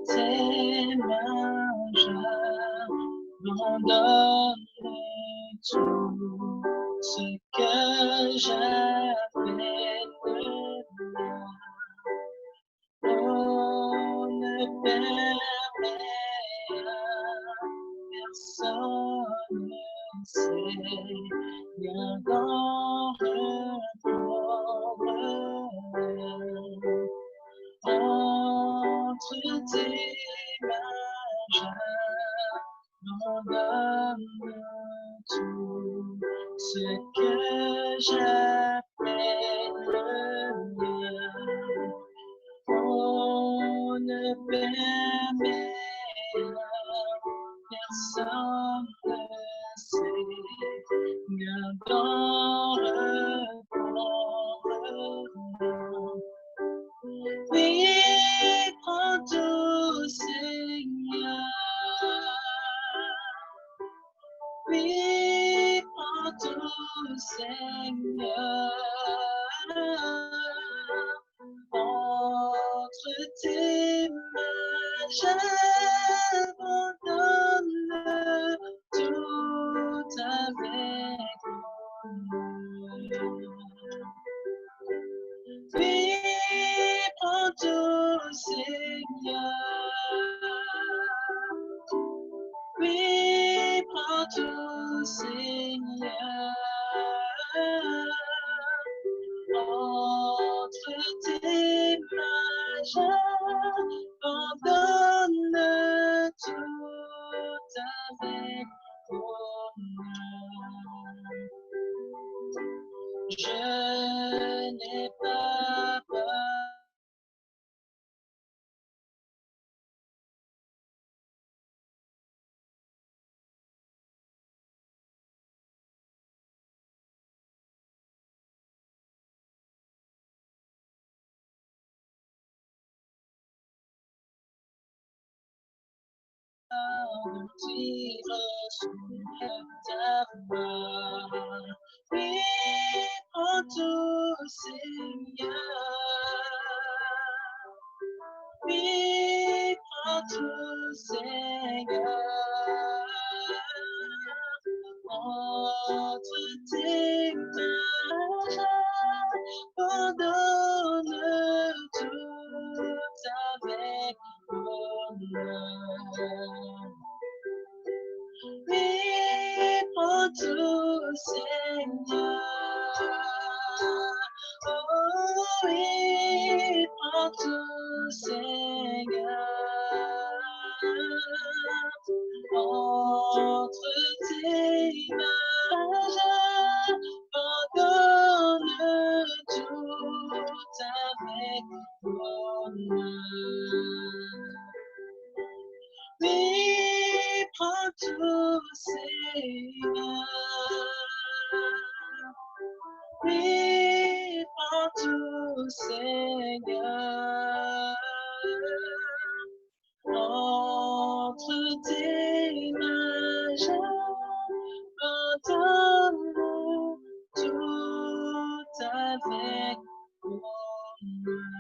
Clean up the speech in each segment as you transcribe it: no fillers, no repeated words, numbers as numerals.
tes mains, j'abandonne tout ce que j'avais de bien. On ne permet à personne, Seigneur, d'en reprendre entre tes mains, j'abandonne tout ce que j'appelle le mien. On ne permet à personne, Seigneur, d'en reprendre. Oui, prends tout, Seigneur. Oui, prends tout, Seigneur. Entre tes mains, j'abandonne tout avec moi. Oui, prends tout, Seigneur. Oui, prends tout, Seigneur. Entre tes mains, j'abandonne tout avec bonheur. Je n'ai pas peur. Tire sur ta voix. Oui, prends tout, Seigneur. Oui, prends tout, Seigneur. Entre tes mains, j'abandonne tout avec bonheur. Oui, prends tout, Seigneur. Oh oui, prends tout, Seigneur. Entre tes mains, j'abandonne tout avec bonheur. Oui, prends tout, Seigneur. Oui, prends tout, Seigneur. Entre tes mains, j'abandonne tout avec bonheur.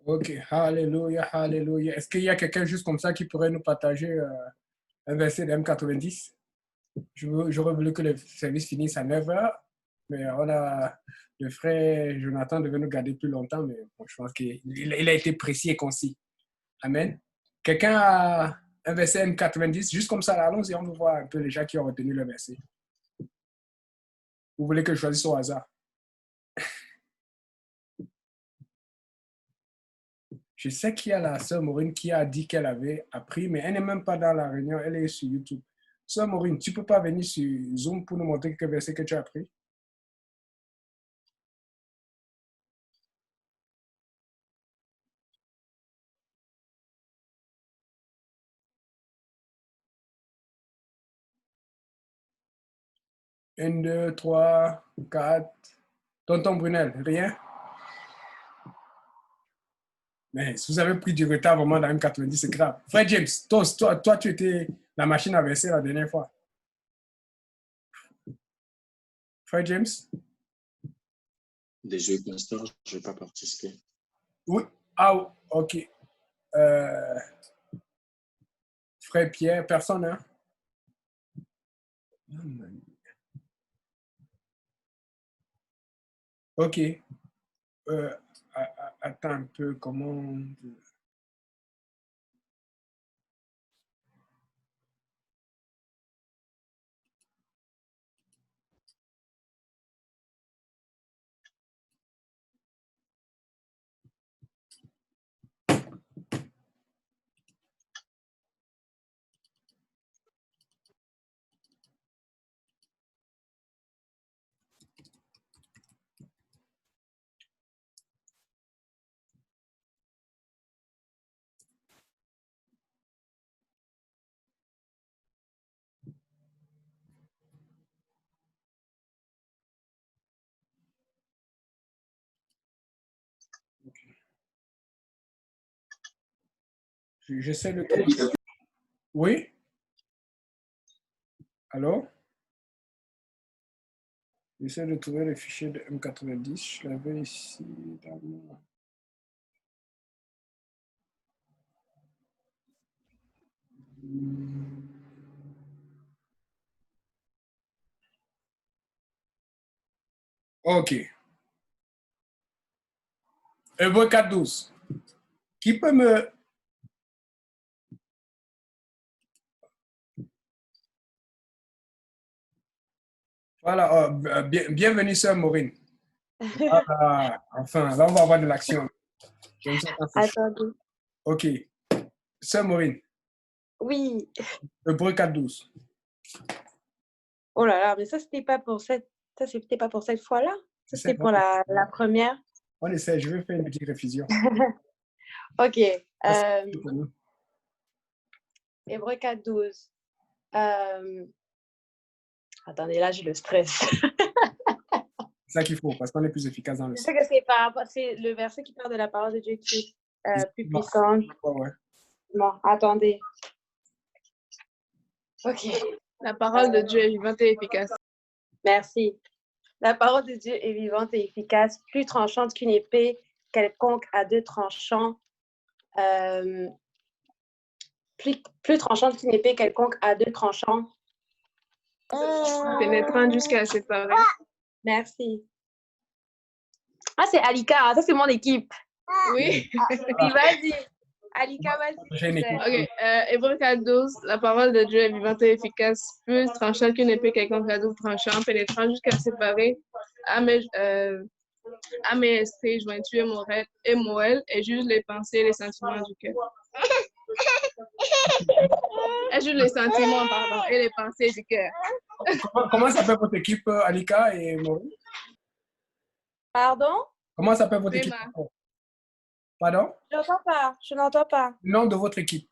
Ok, alléluia, alléluia. Est-ce qu'il y a quelqu'un juste comme ça qui pourrait nous partager un verset de M90? J'aurais voulu que le service finisse à 9 h, mais on a le frère Jonathan devait nous garder plus longtemps, mais bon, je pense qu'il a été précis et concis. Amen. Quelqu'un a un verset M90, juste comme ça, allons-y, on va voir un peu les gens qui ont retenu le verset. Vous voulez que je choisisse au hasard? Je sais qu'il y a la sœur Maureen qui a dit qu'elle avait appris, mais elle n'est même pas dans la réunion, elle est sur YouTube. Sœur Maureen, tu ne peux pas venir sur Zoom pour nous montrer quelques versets que tu as appris? Un, deux, trois, quatre. Tonton Brunel, rien? Mais si vous avez pris du retard vraiment dans M90, c'est grave. Frère James, toi, tu étais la machine à verser la dernière fois. Frère James? Désolé, pasteur, je ne vais pas participer. Oui. Ah, ok. Frère Pierre, personne, hein? Ok. Attends un peu, comment... J'essaie de trouver. Oui? Allô? J'essaie de trouver le fichier de M90. Je l'avais ici dans mon... Ok. Hébreux 4.12. Qui peut me... Voilà, bienvenue, sœur Maureen. Ah, enfin, là, on va avoir de l'action. J'aime ça quand c'est chaud. Attendez. Ok. Sœur Maureen, Oui. Hébreux 4.12. Oh là là, mais ça, c'était pas pour cette fois-là. Ça, c'était pour la première. On essaie, je vais faire une petite révision. OK. C'est pour nous. Hébreux 4.12. Attendez, là, j'ai le stress. C'est ça qu'il faut, parce qu'on est plus efficace dans le Je sens. sais que c'est le verset qui parle de la parole de Dieu qui est plus puissante. Ouais. Bon, attendez. OK. La parole de Dieu est vivante et efficace. Merci. La parole de Dieu est vivante et efficace, plus tranchante qu'une épée quelconque à deux tranchants. Plus tranchante qu'une épée quelconque à deux tranchants. Pénétrant jusqu'à séparer. Merci. Ah, c'est Alika, ça c'est mon équipe. Oui. Oui, vas-y. Alika, vas-y. J'ai une équipe. OK. Hébreux 4.12. La parole de Dieu est vivante et efficace, plus tranchante qu'une épée quelconque à double tranchant, pénétrant jusqu'à séparer à mes esprits, jointures et moelle, et juge les pensées et les sentiments du cœur. Elle juge les sentiments, pardon, et les pensées du cœur. Comment s'appelle votre équipe, Alika et Maureen? Pardon? Comment s'appelle votre équipe? Réma. Pardon? Je n'entends pas. Le nom de votre équipe?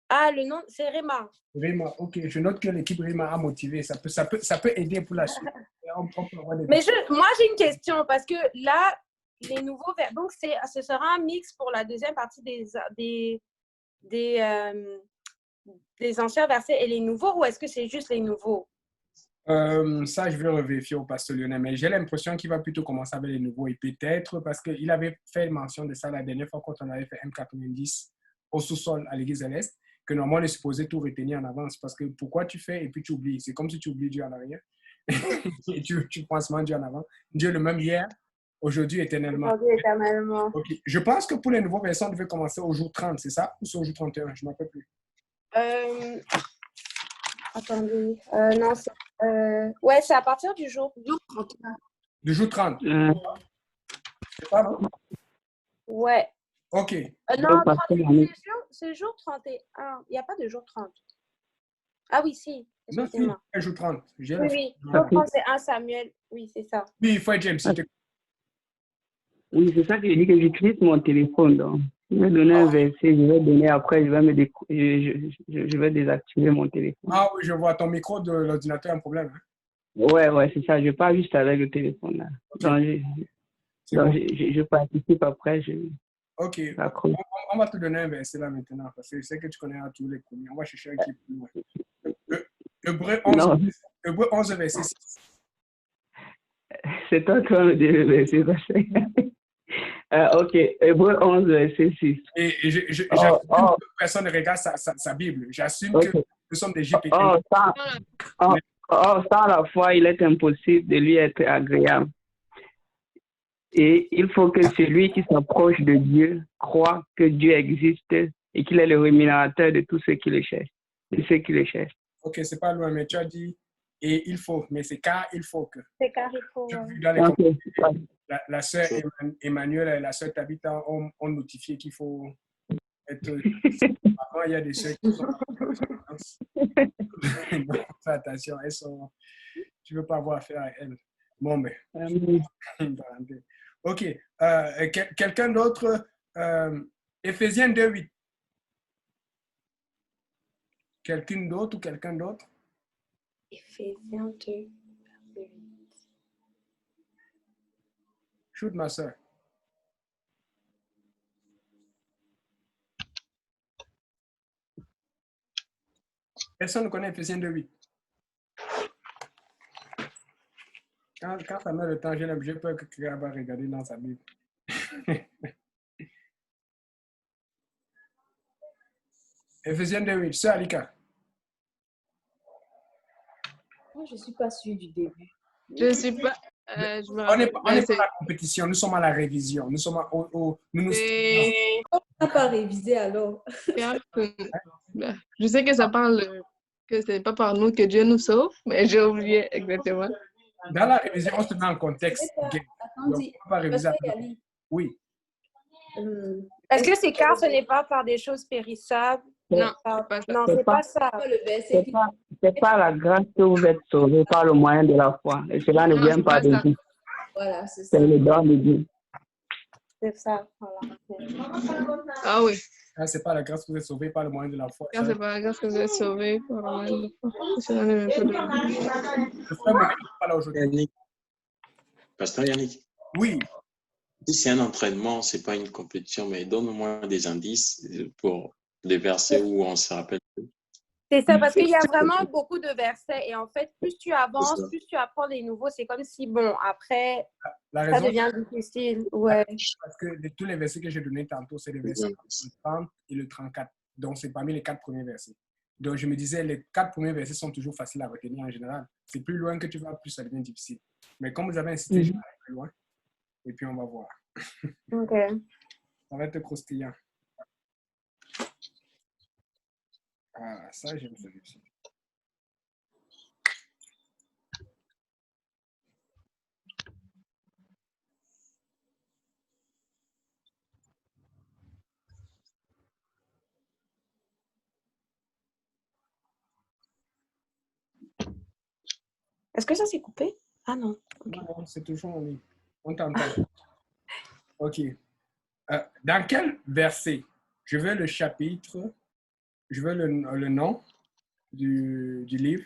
Ah, le nom, c'est Réma. Rima, ok. Je note que l'équipe Rima a motivé. Ça peut aider pour la suite. On peut avoir des... Mais moi, j'ai une question parce que là, les nouveaux verbes, donc ce sera un mix pour la deuxième partie des anciens versets et les nouveaux, ou est-ce que c'est juste les nouveaux? Ça, je vais revérifier au pasteur Lionel, mais j'ai l'impression qu'il va plutôt commencer avec les nouveaux et peut-être parce qu'il avait fait mention de ça la dernière fois quand on avait fait M90 au sous-sol à l'église de l'Est, que normalement on est supposé tout retenir en avance parce que pourquoi tu fais et puis tu oublies? C'est comme si tu oublies Dieu en arrière et tu prends seulement Dieu en avant. Dieu le même hier, aujourd'hui, éternellement. Aujourd'hui, éternellement. Okay. Je pense que pour les nouveaux versets, on devait commencer au jour 30, c'est ça? Ou c'est au jour 31? Je ne m'en rappelle plus. Attendez. Non, ouais, c'est à partir du jour 31. Du jour 30. C'est ça, non? Ouais. OK. Non, Donc, parce que 31, c'est jour 31. Il n'y a pas de jour 30. Ah oui, si. Non, si, Excusez-moi. je joue 30. J'ai Oui, la oui. fin. Jour 30, c'est 1 Samuel. Oui, c'est ça. Oui, il faut être James. s'il te plaît. oui, c'est ça que je dis que j'utilise mon téléphone. Donc, je vais donner un verset, je vais donner après, je vais désactiver mon téléphone. Ah oui, je vois ton micro de l'ordinateur a un problème. Hein? Ouais, c'est ça. Je parle juste avec le téléphone. Là. OK. Donc, C'est donc bon. je participe après, je OK. accroche. On va te donner un verset là maintenant parce que je sais que tu connais tous les premiers. On va chercher un qui est plus loin. Hébreu 11, Non, Hébreu 11 verset 6. c'est toi qui vas me dire le verset. Ok, Hébreu 11, verset 6. Et Oh, j'assume que personne ne regarde sa Bible. J'assume que ok. nous sommes des JPT. Sans la foi, il est impossible de lui être agréable. Et il faut que celui qui s'approche de Dieu croit que Dieu existe et qu'il est le rémunérateur de tous ceux qui le cherchent. De ceux qui le cherchent. Ok, c'est pas loin, mais tu as dit et il faut, mais c'est car il faut que. C'est car il faut. Tu as vu dans les Ok. commentaires, la sœur Emmanuel et la sœur Tabitha ont notifié qu'il faut être. Avant, il y a des sœurs qui sont. Fais attention, elles sont. Tu ne veux pas avoir affaire à elles. Bon, ben. Ok. Quelqu'un d'autre? Éphésiens 2:8. Quelqu'un d'autre ou quelqu'un d'autre? Éphésiens 2, verset 8. Shoot, ma soeur. Personne ne connaît Éphésiens 2:8. Quand ça met le temps, j'ai peur que quelqu'un va regarder dans sa Bible. Éphésiens 2:8. Sœur Alika. Moi, je ne suis pas sûre du début. Je ne suis pas. Je me On n'est rappelle. pas à la compétition, nous sommes à la révision. Nous sommes C'est- On n'a pas révisé alors. Je sais que ça parle que ce n'est pas par nous que Dieu nous sauve, mais j'ai oublié exactement. dans la révision, on se met en contexte. Donc, Attendez, on va pas réviser. Pasteur Yali, Oui. Est-ce que c'est car ce n'est pas par des choses périssables? Non, Par- c'est pas ça. Non, C'est c'est pas- pas ça. le verset qui... C'est pas la grâce que vous êtes sauvés par le moyen de la foi. Et cela ne Non, vient c'est pas pas de ça. vous. Voilà, c'est ça. C'est le don de Dieu. C'est ça. Voilà. Ah oui, Ah, c'est pas la grâce que vous êtes sauvés par le moyen de la foi. car c'est par la grâce que vous êtes sauvés. Par le moyen de la foi. Cela ne vient pas de vous. Le frère Moïse n'est pas là aujourd'hui. Yannick. Pasteur Yannick, Oui. si c'est un entraînement, c'est pas une compétition, mais donne-moi des indices pour des versets où on se rappelle. C'est ça, parce qu'il y a vraiment beaucoup de versets. Et en fait, plus tu avances, C'est ça. plus tu apprends des nouveaux. C'est comme si, bon, après, La ça raison, devient difficile. Ouais. parce que de tous les versets que j'ai donnés tantôt, c'est les versets entre le 30 et le 34. Donc, c'est parmi les 4 premiers versets. Donc, je me disais, les 4 premiers versets sont toujours faciles à retenir en général. C'est plus loin que tu vas, plus ça devient difficile. Mais comme vous avez insisté, je vais aller plus loin. Et puis, on va voir. OK. Ça va être croustillant. Ah, ça, j'aime celui-ci. Est-ce que ça s'est coupé? Ah non. OK. Non, c'est toujours en ligne. On t'entend. OK. Dans quel verset? Je veux le chapitre, je veux le nom du livre,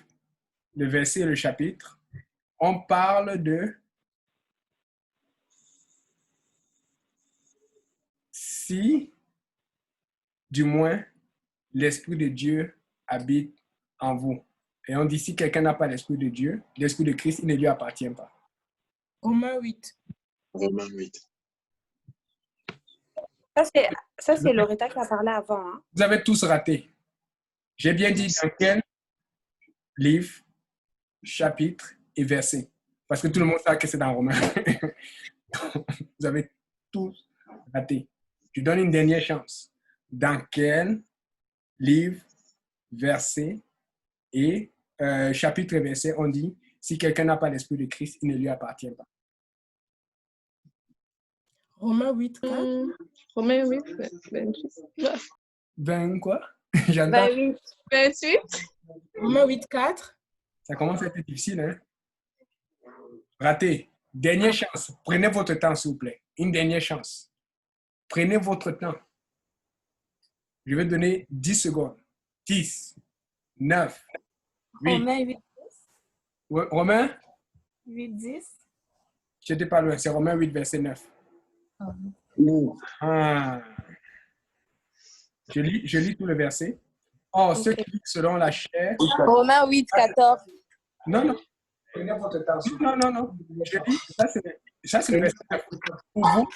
le verset et le chapitre. On parle de si, du moins, l'Esprit de Dieu habite en vous. Et on dit si quelqu'un n'a pas l'Esprit de Dieu, l'Esprit de Christ, il ne lui appartient pas. Romains 8. Romains 8. Ça, c'est Loretta qui a parlé avant. Hein? Vous avez tous raté. J'ai bien dit dans quel livre, chapitre et verset. Parce que tout le monde sait que c'est dans Romains. Vous avez tous raté. Je donne une dernière chance. Dans quel livre, verset et chapitre et verset on dit si quelqu'un n'a pas l'Esprit de Christ, il ne lui appartient pas. Romains 8, 4. Romains 8, 28. 20 quoi? J'entends. 28. 28. Romains 8, 4. Ça commence à être difficile, hein? Raté. Dernière chance. Prenez votre temps, s'il vous plaît. Une dernière chance. Prenez votre temps. Je vais donner 10 secondes. 10, 9, 8. Romains 8, Ouais, Romain, 8, 10. je n'étais pas loin. C'est Romain 8, verset 9. Ah. Je lis tout le verset. Or, ceux qui vivent selon la chair. Romains 8, 14. Non, non. Prenez votre temps. Non, non, non. Je dis, ça, c'est le verset 9. Pour vous,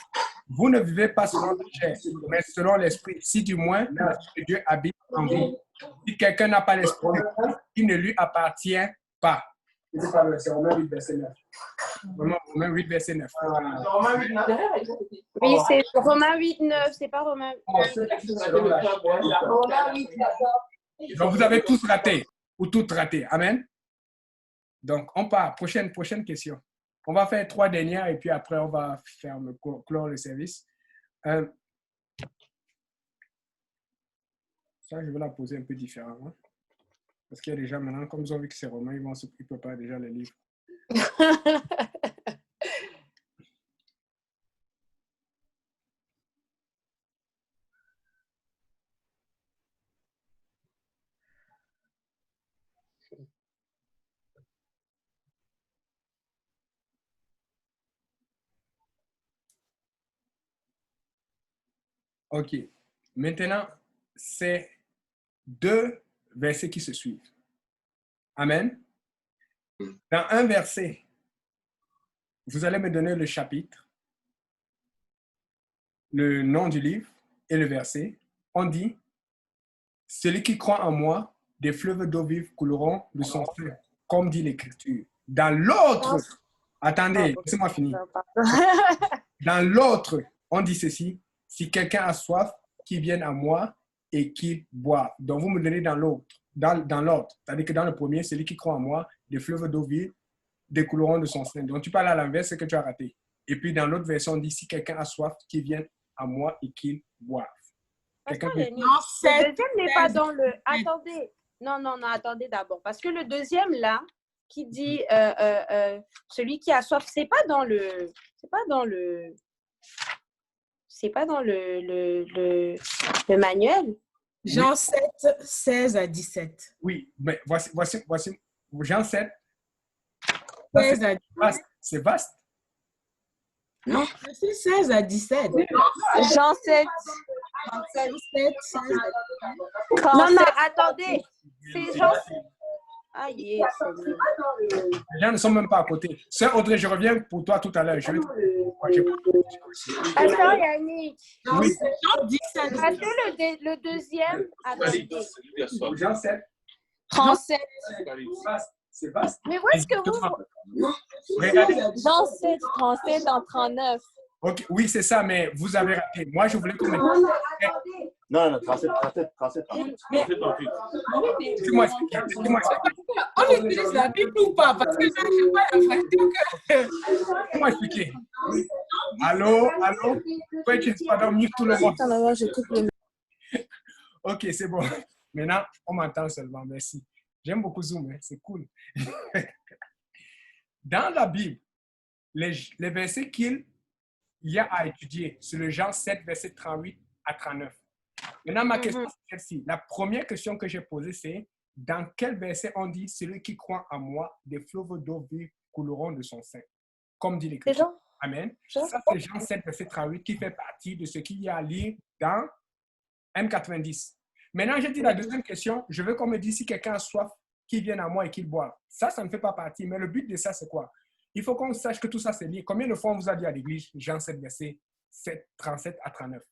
vous ne vivez pas selon la chair, mais selon l'esprit. Si du moins, l'esprit de Dieu habite en vous. Si quelqu'un n'a pas l'esprit de Dieu, il ne lui appartient pas. C'est Romains 8, verset 9. Romains 8, verset 9. Oui, c'est Romains 8, 9. C'est pas Romains. Romains 8, 14. Donc, vous avez tous raté ou toutes raté. Amen. Donc, on part. Prochaine question. On va faire 3 dernières et puis après, on va clore le service. Ça, je vais la poser un peu différemment. Parce qu'il y a des gens maintenant, comme ils ont vu que c'est Romain, ils ne peuvent pas déjà le livre. OK. Maintenant, c'est 2 versets qui se suivent. Amen. Dans un verset, vous allez me donner le chapitre, le nom du livre et le verset. On dit, celui qui croit en moi, des fleuves d'eau vive couleront de son sein, comme dit l'Écriture. Dans l'autre, attendez, laissez-moi finir. Dans l'autre, on dit ceci, si quelqu'un a soif, qu'il vienne à moi et qu'il boive. Donc, vous me donnez dans l'autre. Dans l'autre, c'est-à-dire que dans le premier, celui qui croit en moi, des fleuves d'eau vive découleront de son sein. Donc, tu parles à l'inverse, c'est que tu as raté. Et puis, dans l'autre version, on dit, si quelqu'un a soif, qu'il vienne à moi et qu'il boive. Pasteur Non, Lenny, c'est le deuxième n'est pas dans le... Attendez. Non, attendez d'abord. Parce que le deuxième, là, qui dit celui qui a soif, c'est pas dans le... C'est pas dans le manuel. Jean 7, 16 à 17. Oui, mais voici Jean 7. 16 à 17. C'est vaste. Non, c'est 16 à 17. Jean 7. 7, 16 à 17. Non, attendez. C'est Jean 7. Ah, yes. Les gens ne sont même pas à côté. Sœur Audrey, je reviens pour toi tout à l'heure. Pasteur Yannick. Oui. Jean 17. Parce que le deuxième... Attendez. Jean 7. 37. C'est vaste. Mais où est-ce que vous... Regardez. Jean 7, 37 dans 39. Ok, oui, c'est ça, mais vous avez raté. Moi, je voulais qu'on me... Non, 37. Laissez-moi expliquer. On utilise la Bible ou pas? Parce que je n'ai pas l'impression que... Laissez-moi expliquer. Allô? Pourquoi tu n'es pas dans mute tout le monde? Ok, c'est bon. Maintenant, on m'entend seulement. Merci. J'aime beaucoup Zoom, hein? C'est cool. Dans la Bible, les versets qu'il y a à étudier, c'est le Jean 7, verset 38 à 39. Maintenant, ma question, c'est celle-ci. La première question que j'ai posée, c'est dans quel verset on dit « Celui qui croit en moi, des fleuves d'eau vive couleront de son sein » comme dit l'Écriture. Amen. Ça, c'est Jean 7, verset 38 qui fait partie de ce qu'il y a à lire dans M90. Maintenant, j'ai dit la deuxième question. Je veux qu'on me dise si quelqu'un a soif, qu'il vienne à moi et qu'il boive. Ça ne fait pas partie. Mais le but de ça, c'est quoi? Il faut qu'on sache que tout ça, c'est lié. Combien de fois on vous a dit à l'église, Jean 7, verset 37 à 39?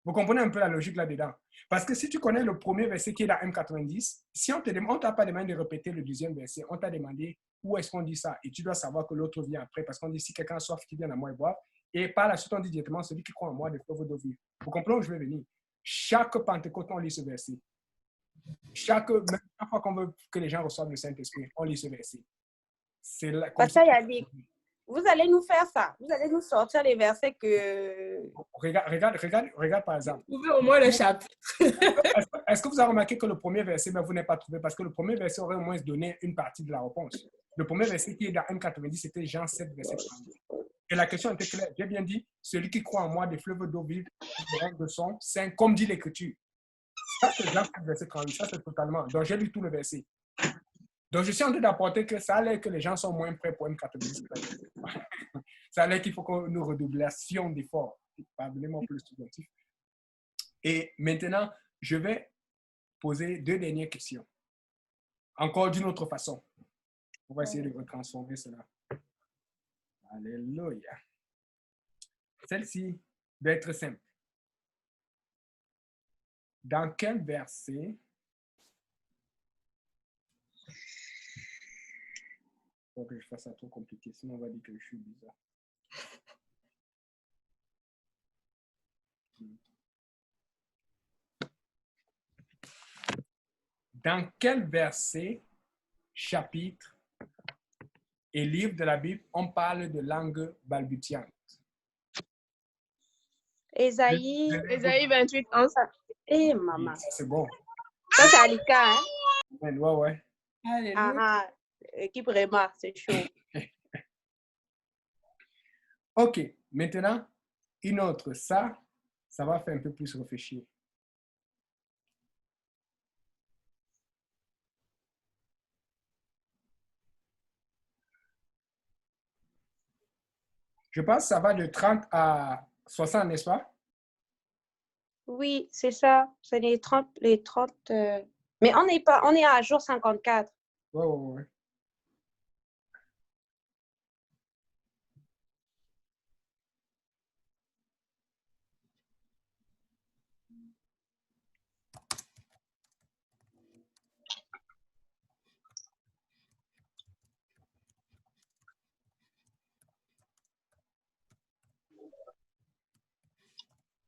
Vous comprenez un peu la logique là-dedans? Parce que si tu connais le premier verset qui est dans M90, si on ne t'a pas demandé de répéter le deuxième verset, on t'a demandé où est-ce qu'on dit ça. Et tu dois savoir que l'autre vient après parce qu'on dit si quelqu'un a soif, qu'il vienne à moi et boive. Et par la suite, on dit directement celui qui croit en moi, des fleuves d'eau vive. Vous comprenez où je vais venir? Chaque Pentecôte, on lit ce verset. Même chaque fois qu'on veut que les gens reçoivent le Saint-Esprit, on lit ce verset. C'est là, Pasteur Yannick, Vous allez nous faire ça. Vous allez nous sortir les versets que... Regarde par exemple. Trouvez au moins le chapitre. Est-ce que vous avez remarqué que le premier verset, mais vous n'avez pas trouvé parce que le premier verset aurait au moins donné une partie de la réponse. Le premier verset qui est dans M90, c'était Jean 7, verset 30. Et la question était claire. J'ai bien dit, celui qui croit en moi, des fleuves d'eau vive, de son sein, comme dit l'Écriture. Ça, c'est Jean 7, verset 30. Ça, c'est totalement. Donc, j'ai lu tout le verset. Donc, je suis en train d'apporter que ça a l'air que les gens sont moins prêts pour M90. Ça a l'air qu'il faut que nous redoublassions d'efforts. Pardonnez-moi pour le subjonctif. Et maintenant, je vais poser 2 dernières questions. Encore d'une autre façon. On va essayer de retransformer cela. Alléluia. Celle-ci doit être simple. Dans quel verset faut que je fasse ça trop compliqué, sinon on va dire que je suis bizarre. Dans quel verset, chapitre et livre de la Bible on parle de langue balbutiante? Ésaïe. Ésaïe 28, 11. Eh, maman. Ça, c'est bon. Ça, c'est Alika, hein? Ouais. Alléluia. Ah, équipe Réma, c'est chaud. OK. Maintenant, une autre. Ça va faire un peu plus réfléchir. Je pense que ça va de 30 à 60, n'est-ce pas? Oui, c'est ça. C'est les 30. Mais on est à jour 54. Ouais.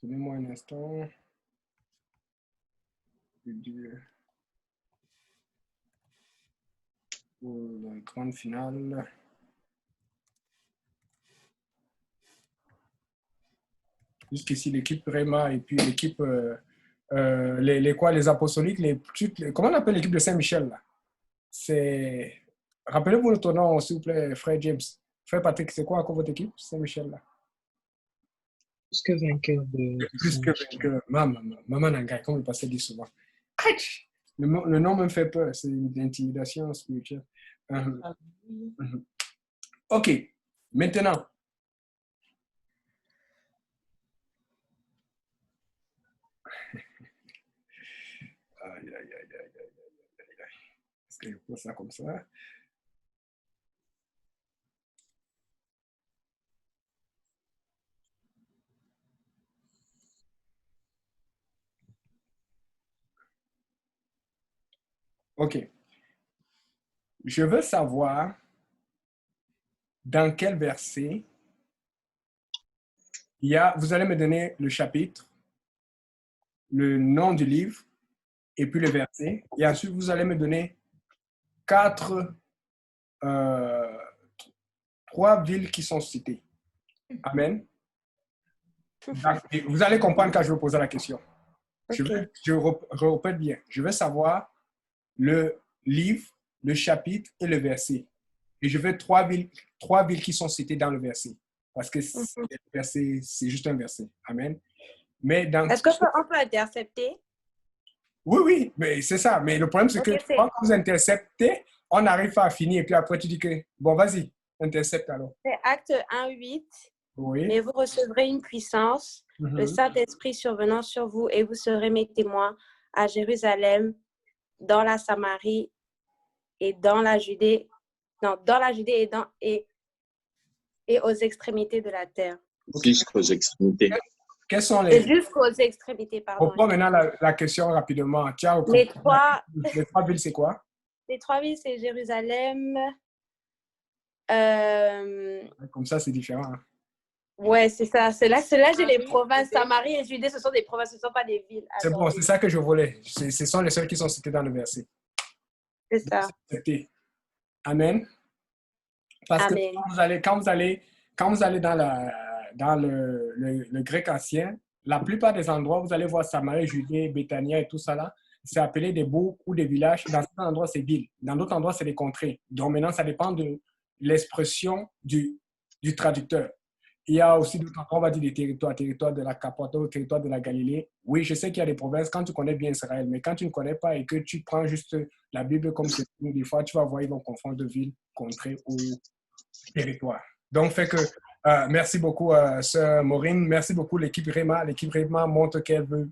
Donnez-moi un instant. Pour la grande finale. Jusqu'ici, l'équipe Réma et puis l'équipe, les apostoliques, comment on appelle l'équipe de Saint-Michel là? C'est, rappelez-vous notre nom, s'il vous plaît, frère James. Frère Patrick, c'est quoi encore votre équipe, Saint-Michel là? Plus que vainqueur de Plus que vainqueur. Maman Nangai, comme le pasteur dit souvent. Le nom me fait peur, c'est une intimidation spirituelle. OK, maintenant. Aïe. Est-ce que je pose ça comme ça? OK. Je veux savoir dans quel verset vous allez me donner le chapitre, le nom du livre, et puis le verset. Et ensuite, vous allez me donner 3 villes qui sont citées. Amen. Vous allez comprendre quand je vais poser la question. Okay. Je répète bien. Je veux savoir le livre, le chapitre et le verset. Et je veux 3 villes qui sont citées dans le verset. Parce que le verset, c'est juste un verset. Amen. Mais est-ce qu'on peut intercepter? Oui, mais c'est ça. Mais le problème, c'est que quand vous interceptez, on n'arrive pas à finir. Et puis après, tu dis que, bon, vas-y, intercepte alors. C'est Acte 1:8. Oui. Mais vous recevrez une puissance, le Saint-Esprit survenant sur vous, et vous serez mes témoins à Jérusalem, dans la Samarie et dans la Judée, et aux extrémités de la terre. Jusqu'aux extrémités. Quelles sont les... Jusqu'aux extrémités, pardon. Reprends maintenant la question rapidement. Tiens, les 3 villes, c'est quoi? Les 3 villes, c'est Jérusalem. Comme ça, c'est différent. Hein? Ouais, c'est ça. C'est là, j'ai les provinces. Samarie et Judée, ce sont des provinces, ce ne sont pas des villes. C'est bon, c'est ça que je voulais. Ce sont les seuls qui sont cités dans le verset. C'est ça. Amen. Parce que Amen. quand vous allez dans le grec ancien, la plupart des endroits, vous allez voir Samarie, Judée, Béthania et tout ça là, c'est appelé des bourgs ou des villages. Dans certains endroits, c'est villes. Dans d'autres endroits, c'est des contrées. Donc maintenant, ça dépend de l'expression du traducteur. Il y a aussi d'autres endroits, on va dire des territoires de la Cappadoce, territoire de la Galilée. Oui, je sais qu'il y a des provinces quand tu connais bien Israël, mais quand tu ne connais pas et que tu prends juste la Bible comme c'est, des fois, tu vas voir, ils vont confondre ville, contrée ou territoire. Donc, fait que merci beaucoup, Sœur Maureen. Merci beaucoup, l'équipe Réma. L'équipe Réma montre qu'elle veut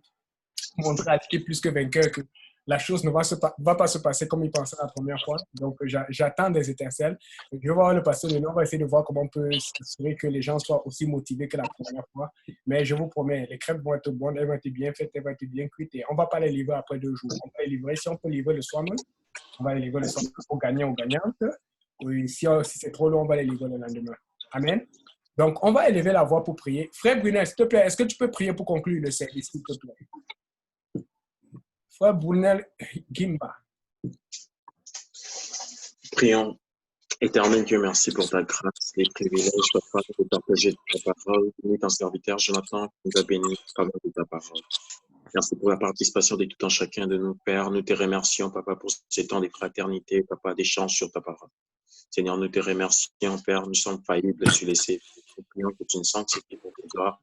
montrer à l'équipe plus que vainqueur que la chose ne va pas se passer comme il pensait la première fois. Donc, j'attends des étincelles. Je vais voir le pasteur Léon. On va essayer de voir comment on peut s'assurer que les gens soient aussi motivés que la première fois. Mais je vous promets, les crêpes vont être bonnes, elles vont être bien faites, elles vont être bien cuites. Et on ne va pas les livrer après 2 jours. On va les livrer. Si on peut livrer le soir même, on va les livrer le soir aux gagnants, aux gagnantes. Oui, si c'est trop long, on va les livrer le lendemain. Amen. Donc, on va élever la voix pour prier. Frère Brunel, s'il te plaît, est-ce que tu peux prier pour conclure le service, s'il te plaît? Frère Brunel Gimba. Prions. Éternel Dieu, merci pour ta grâce, les privilèges, papa, de partager ta parole. Bénis ton serviteur Jonathan qui nous a bénis par de ta parole. Merci pour la participation de tout un chacun de nous, Père. Nous te remercions, papa, pour ces temps de fraternité, papa, d'échange sur ta parole. Seigneur, nous te remercions, Père. Nous sommes faillibles, tu le sais. Nous prions que tu nous sanctifies pour ta gloire.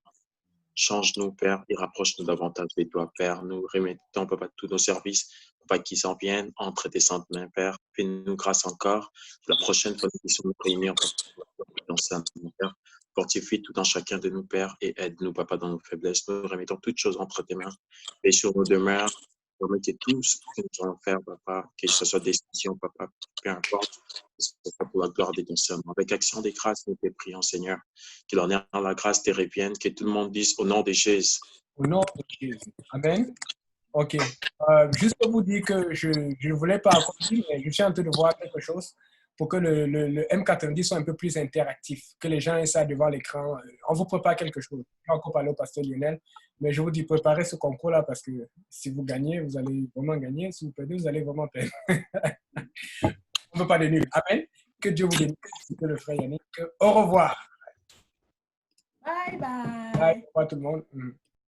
Change-nous, Père, et rapproche-nous davantage de toi, Père. Nous remettons, Papa, tous nos services, Papa, qui s'en viennent, entre tes saintes mains, Père. Fais-nous grâce encore. La prochaine fois, nous puissions nous réunir dans sa main, Père. Fortifie tout un chacun de nous, Père, et aide-nous, Papa, dans nos faiblesses. Nous remettons toutes choses entre tes mains. Et sur nos demeures, permets que tout ce que nous allons faire, Papa, que ce soit décision, Papa, peu importe, que ce soit pour la gloire de ton Seigneur. Avec action des grâces, nous te prions, Seigneur. Que l'honneur et la grâce te reviennent, que tout le monde dise au nom de Jésus. Au nom de Jésus. Amen. OK. Juste pour vous dire que je ne voulais pas accomplir, mais je suis en train de voir quelque chose pour que le M90 soit un peu plus interactif, que les gens essaient devant l'écran. On vous prépare quelque chose. Je vais encore parler au pasteur Lionel, mais je vous dis, préparez ce concours-là parce que si vous gagnez, vous allez vraiment gagner. Si vous perdez, vous allez vraiment perdre. On ne veut pas de nul. Amen. Que Dieu vous bénisse. C'était le frère Yannick. Au revoir. Bye bye. Bye. Au revoir tout le monde.